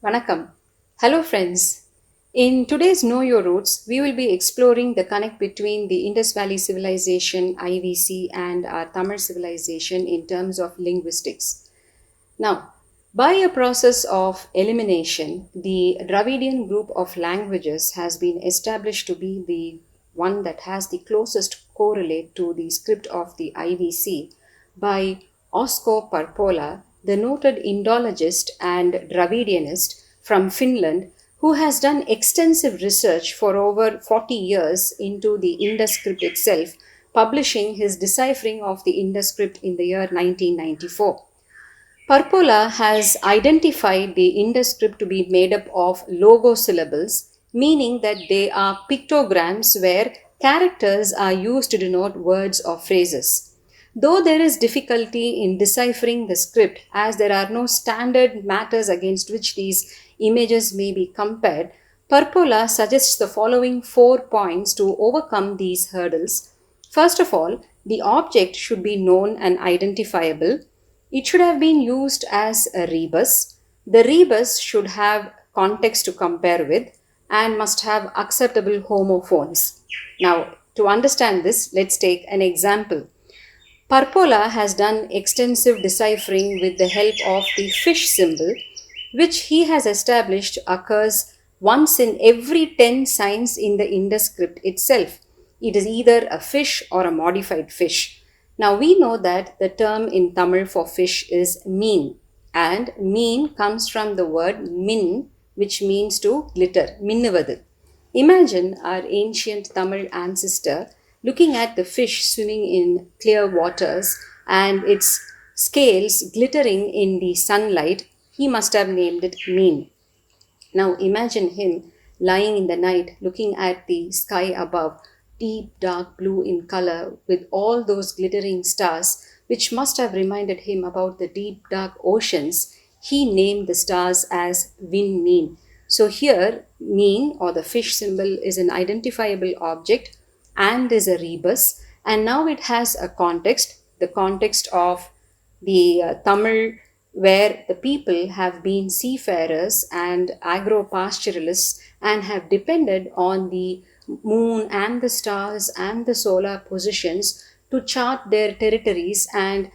Vanakkam. Hello friends. In today's Know Your Roots, we will be exploring the connect between the Indus Valley Civilization IVC and our Tamil civilization in terms of linguistics. Now, by a process of elimination, the Dravidian group of languages has been established to be the one that has the closest correlate to the script of the IVC by Osco Parpola, the noted Indologist and Dravidianist from Finland, who has done extensive research for over 40 years into the Indus script itself, publishing his deciphering of the Indus script in the year 1994. Parpola has identified the Indus script to be made up of logosyllables, meaning that they are pictograms where characters are used to denote words or phrases. Though there is difficulty in deciphering the script as there are no standard matters against which these images may be compared, Parpola suggests the following 4 points to overcome these hurdles. First of all, the object should be known and identifiable. It should have been used as a rebus. The rebus should have context to compare with and must have acceptable homophones. Now, to understand this, let's take an example. Parpola has done extensive deciphering with the help of the fish symbol, which he has established occurs once in every 10 signs in the Indus script itself. It is either a fish or a modified fish. Now we know that the term in Tamil for fish is mean, and mean comes from the word min, which means to glitter, minnuvadu. Imagine our ancient Tamil ancestor looking at the fish swimming in clear waters and its scales glittering in the sunlight. He must have named it mean. Now imagine him lying in the night looking at the sky above, deep dark blue in color with all those glittering stars, which must have reminded him about the deep dark oceans. He named the stars as Win Mean. So here, mean or the fish symbol is an identifiable object and is a rebus, and now it has a context, the context of the Tamil, where the people have been seafarers and agro-pastoralists and have depended on the moon and the stars and the solar positions to chart their territories. And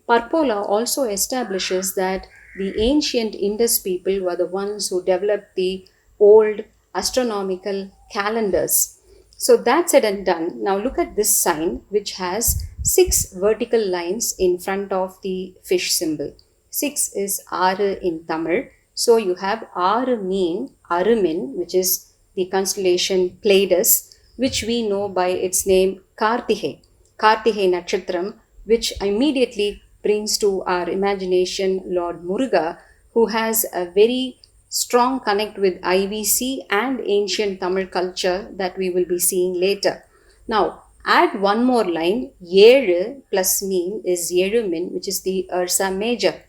Parpola also establishes that the ancient Indus people were the ones who developed the old astronomical calendars. So that's said and done. Now look at this sign which has six vertical lines in front of the fish symbol. Six is Aru in Tamil. So you have Aru mean, Arumin, which is the constellation Pleiades, which we know by its name Kartige, Kartige Nakshatram, which immediately brings to our imagination Lord Muruga, who has a very strong connect with IVC and ancient Tamil culture that we will be seeing later. Now, add one more line, Yelu plus mean is Yelumin, which is the Ursa Major.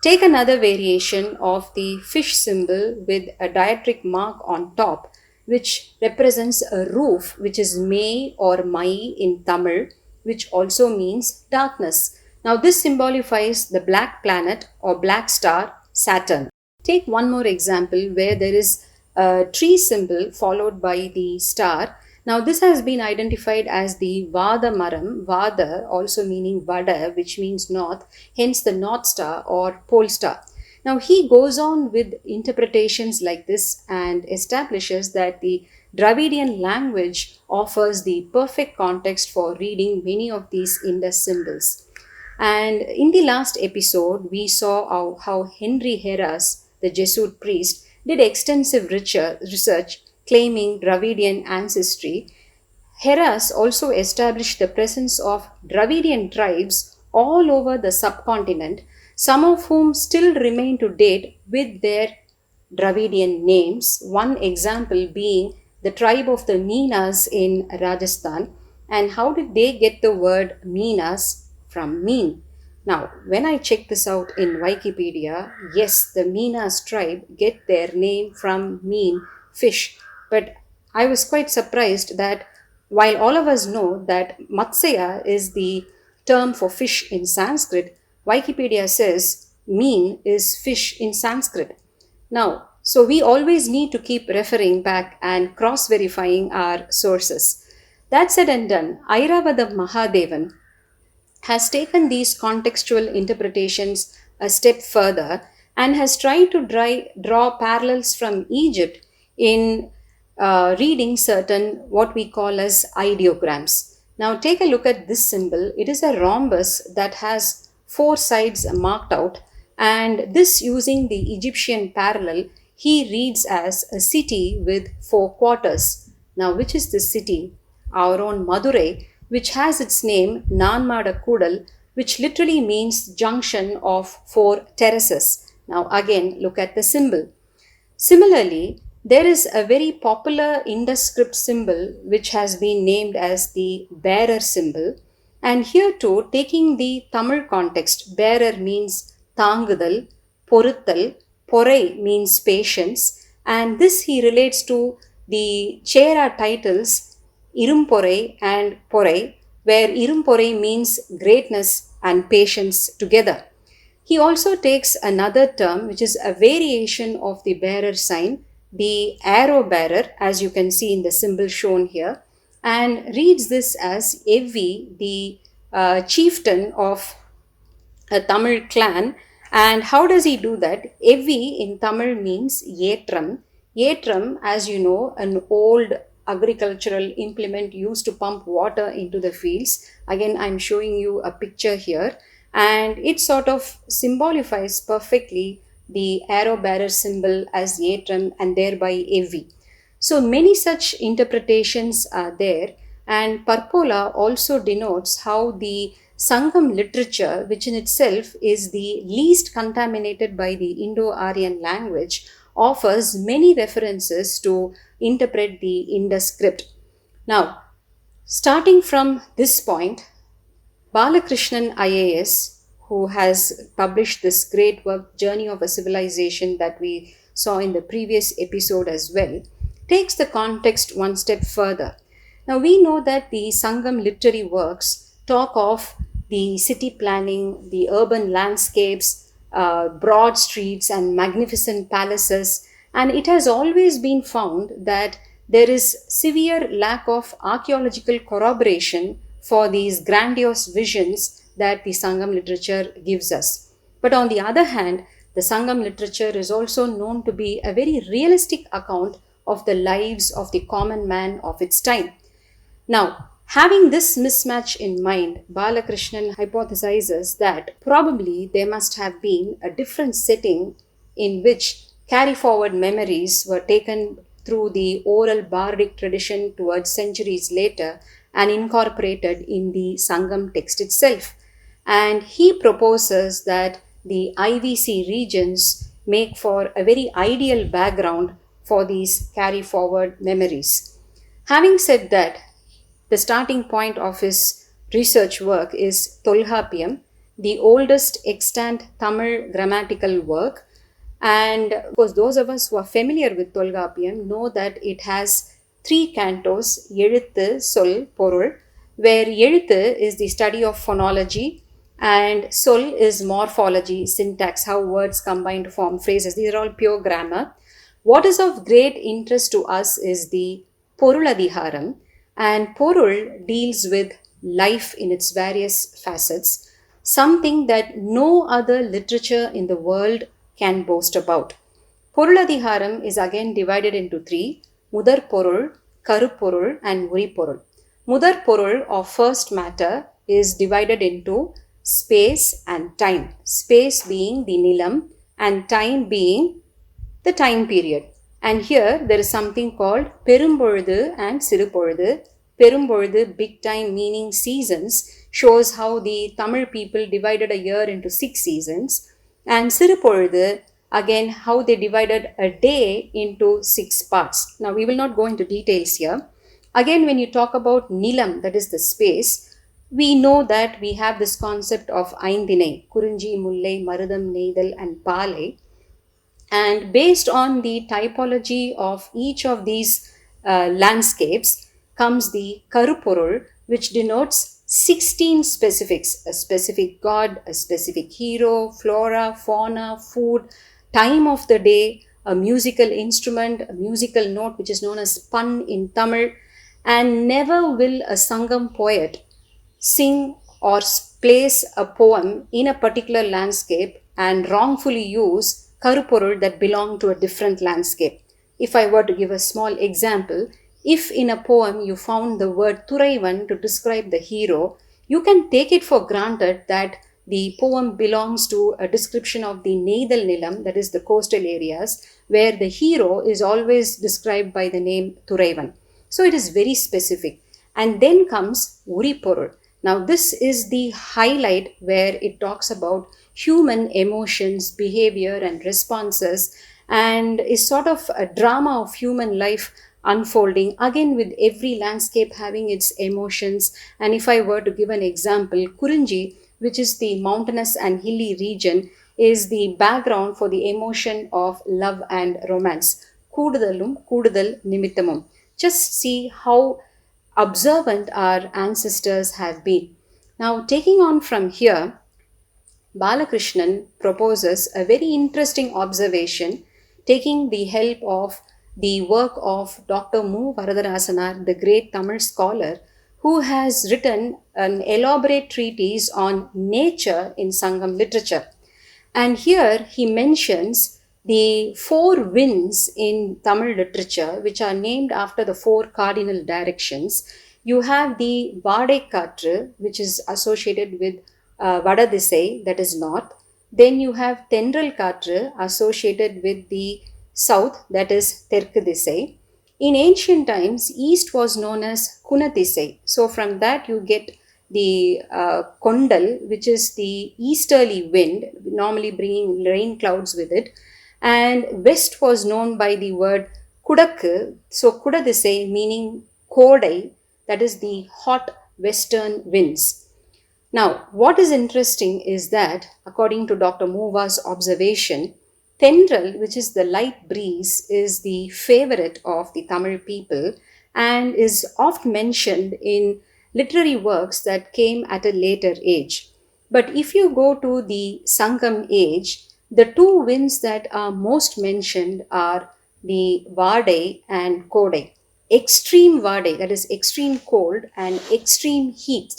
Take another variation of the fish symbol with a diacritic mark on top, which represents a roof, which is May or Mai in Tamil, which also means darkness. Now, this symbolifies the black planet or black star Saturn. Take one more example where there is a tree symbol followed by the star. Now, this has been identified as the Vada Maram, Vada also meaning Vada, which means north, hence the North Star or Pole Star. Now, he goes on with interpretations like this and establishes that the Dravidian language offers the perfect context for reading many of these Indus symbols. And in the last episode, we saw how Henry Heras, the Jesuit priest, did extensive research claiming Dravidian ancestry. Heras also established the presence of Dravidian tribes all over the subcontinent, some of whom still remain to date with their Dravidian names. One example being the tribe of the Meenas in Rajasthan. And how did they get the word Meenas? From mean. Now, when I check this out in Wikipedia, yes, the Meenas tribe get their name from mean, fish. But I was quite surprised that while all of us know that Matsya is the term for fish in Sanskrit, Wikipedia says mean is fish in Sanskrit. Now, so we always need to keep referring back and cross-verifying our sources. That said and done, Airavada Mahadevan has taken these contextual interpretations a step further and has tried to draw parallels from Egypt in reading certain what we call as ideograms. Now, take a look at this symbol. It is a rhombus that has four sides marked out, and this, using the Egyptian parallel, he reads as a city with four quarters. Now, which is this city? Our own Madurai, which has its name Nanmada Kudal, which literally means junction of four terraces. Now, again, look at the symbol. Similarly, there is a very popular Indus script symbol which has been named as the bearer symbol. And here too, taking the Tamil context, bearer means தாங்குதல், பொறுத்தல், பொறை means patience, and this he relates to the Chera titles Irumpore and Pore, where Irumpore means greatness and patience together. He also takes another term which is a variation of the bearer sign, the arrow bearer, as you can see in the symbol shown here, and reads this as Evvi, the chieftain of a Tamil clan. And how does he do that? Evvi in Tamil means Yetram. Yetram, as you know, an old agricultural implement used to pump water into the fields. Again, I'm showing you a picture here, and it sort of symbolifies perfectly the arrow bearer symbol as Yetram and thereby Evvi. So many such interpretations are there, and Parpola also denotes how the Sangam literature, which in itself is the least contaminated by the Indo-Aryan language, offers many references to interpret the Indus script. Now, starting from this point, Balakrishnan IAS, who has published this great work, Journey of a Civilization, that we saw in the previous episode as well, takes the context one step further. Now, we know that the Sangam literary works talk of the city planning, the urban landscapes, broad streets, and magnificent palaces, and it has always been found that there is severe lack of archaeological corroboration for these grandiose visions that the Sangam literature gives us. But on the other hand, the Sangam literature is also known to be a very realistic account of the lives of the common man of its time. Now, having this mismatch in mind, Balakrishnan hypothesizes that probably there must have been a different setting in which carry forward memories were taken through the oral bardic tradition towards centuries later and incorporated in the Sangam text itself. And he proposes that the IVC regions make for a very ideal background for these carry forward memories. Having said that, the starting point of his research work is Tolkapiyam, the oldest extant Tamil grammatical work. And of course, those of us who are familiar with Tolkapiyam know that it has three cantos, எழுத்து, Sol, Porul, where எழுத்து is the study of phonology and Sol is morphology, syntax, how words combine to form phrases. These are all pure grammar. What is of great interest to us is the Poruladhiharam, and Porul deals with life in its various facets, something that no other literature in the world can boast about. Poruladhiharam is again divided into three: Mudar Porul, Karuporul, and Uriporul. Mudar Porul, or first matter, is divided into space and time. Space being the Nilam and time being the time period. And here there is something called Perumpoludhu and Sirupoludhu. Perumpoludhu, big time meaning seasons, shows how the Tamil people divided a year into 6 seasons. And Sirupoludhu, again, how they divided a day into 6 parts. Now, we will not go into details here. Again, when you talk about Nilam, that is the space, we know that we have this concept of Aindinai, Kurunji, Mullai, Marudam, Neidal, and Palai. And based on the typology of each of these landscapes comes the Karuporul, which denotes 16 specifics: a specific god, a specific hero, flora, fauna, food, time of the day, a musical instrument, a musical note which is known as pun in Tamil, and never will a Sangam poet sing or place a poem in a particular landscape and wrongfully use karuporul that belong to a different landscape. If I were to give a small example, if in a poem you found the word Thuraivan to describe the hero, you can take it for granted that the poem belongs to a description of the Neithal Nilam, that is the coastal areas, where the hero is always described by the name Thuraivan. So it is very specific. And then comes Uriporul. Now this is the highlight where it talks about human emotions, behavior and responses, and is sort of a drama of human life unfolding, again with every landscape having its emotions. And if I were to give an example, Kurinji, which is the mountainous and hilly region, is the background for the emotion of love and romance. Kududalum, Kududal Nimittamum. Just see how observant our ancestors have been. Now, taking on from here, Balakrishnan proposes a very interesting observation, taking the help of the work of Dr. Mu Varadarasanar, the great Tamil scholar, who has written an elaborate treatise on nature in Sangam literature. And here he mentions the four winds in Tamil literature, which are named after the four cardinal directions. You have the Vadai Katru, which is associated with Vadadisai, that is north. Then you have Tendral Katru, associated with the south, that is Terku Disai. In ancient times, east was known as Kunatisai. So from that you get the Kondal, which is the easterly wind, normally bringing rain clouds with it. And west was known by the word Kudakku. So Kudadisai meaning Kodai, that is the hot western winds. Now, what is interesting is that, according to Dr. Muva's observation, Tendral, which is the light breeze, is the favorite of the Tamil people and is oft mentioned in literary works that came at a later age. But if you go to the Sangam age, the two winds that are most mentioned are the Vadai and Kodai. Extreme Vadai, that is extreme cold, and extreme heat.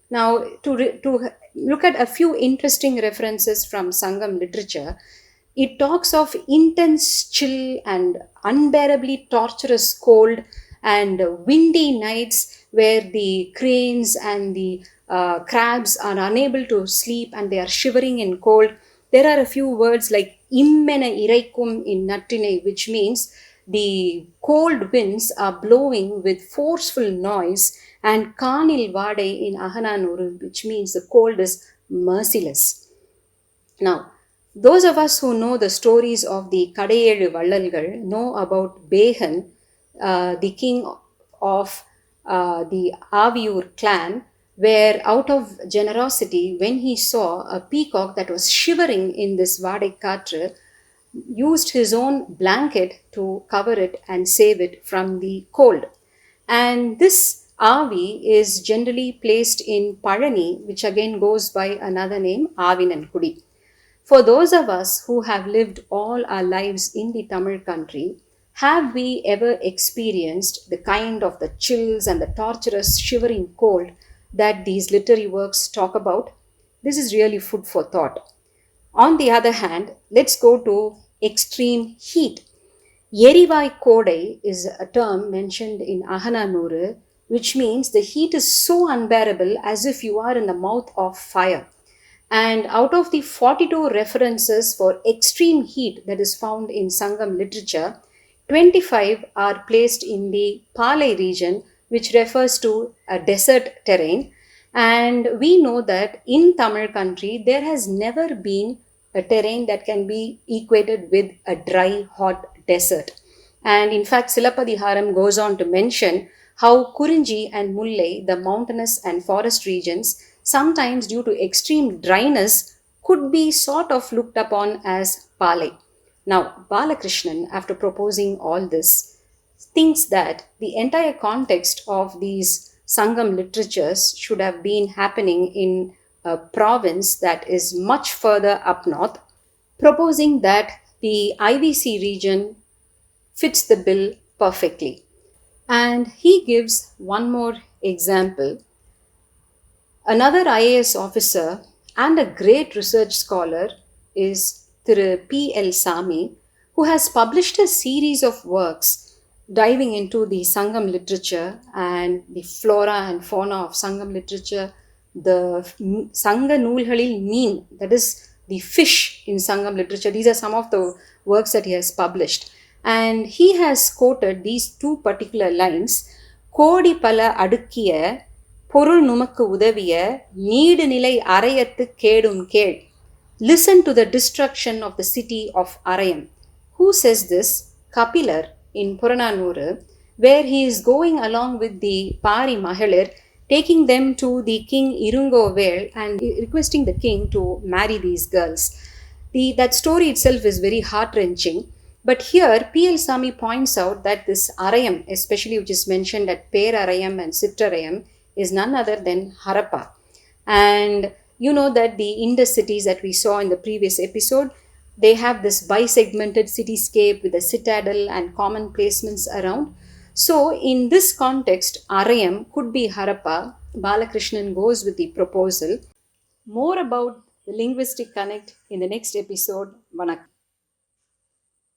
Now, to look at a few interesting references from Sangam literature, it talks of intense chill and unbearably torturous cold and windy nights where the cranes and the crabs are unable to sleep and they are shivering in cold. There are a few words like immena iraikum in Nattinai, which means the cold winds are blowing with forceful noise, and Kanil Vadai in Ahananuru, which means the cold is merciless. Now, those of us who know the stories of the Kadayelu Vallalgal know about Behan, the king of the Aviyur clan, where out of generosity, when he saw a peacock that was shivering in this Vadai Katra, used his own blanket to cover it and save it from the cold. And this Avi is generally placed in Palani, which again goes by another name, Avinankudi. For those of us who have lived all our lives in the Tamil country, have we ever experienced the kind of the chills and the torturous shivering cold that these literary works talk about? This is really food for thought. On the other hand, let's go to extreme heat. Yerivai Kodai is a term mentioned in Ahananuru, which means the heat is so unbearable as if you are in the mouth of fire. And out of the 42 references for extreme heat that is found in Sangam literature, 25 are placed in the Palai region, which refers to a desert terrain. And we know that in Tamil country, there has never been a terrain that can be equated with a dry, hot desert. And in fact, Silapadiharam goes on to mention how Kurinji and Mullai, the mountainous and forest regions, sometimes due to extreme dryness, could be sort of looked upon as Palai. Now, Balakrishnan, after proposing all this, thinks that the entire context of these Sangam literatures should have been happening in a province that is much further up north, proposing that the IVC region fits the bill perfectly. And he gives one more example. Another IAS officer and a great research scholar is Thiru P.L. Sami, who has published a series of works diving into the Sangam literature and the flora and fauna of Sangam literature, the Sanga Noolhalil mean, that is the fish in Sangam literature. These are some of the works that he has published. And he has quoted these two particular lines, Kodi pala adukkiya பொருள் நுமக்கு உதவிய நீடுநிலை அரையத்து கேடும் கேள். Listen to the destruction of the city of Arayam. Who says this? Kapilar in Purananuru, where he is going along with the Pari Mahalir, taking them to the king Irungovel and requesting the king to marry these girls. That story itself is very heart-wrenching. But here, P.L. Sami points out that this Arayam, especially which is mentioned at Per Arayam and Sittarayam, is none other than Harappa. And you know that the Indus cities that we saw in the previous episode, they have this bisegmented cityscape with a citadel and common placements around. So in this context, Arayam could be Harappa. Balakrishnan goes with the proposal. More about the linguistic connect in the next episode. Vanakkam.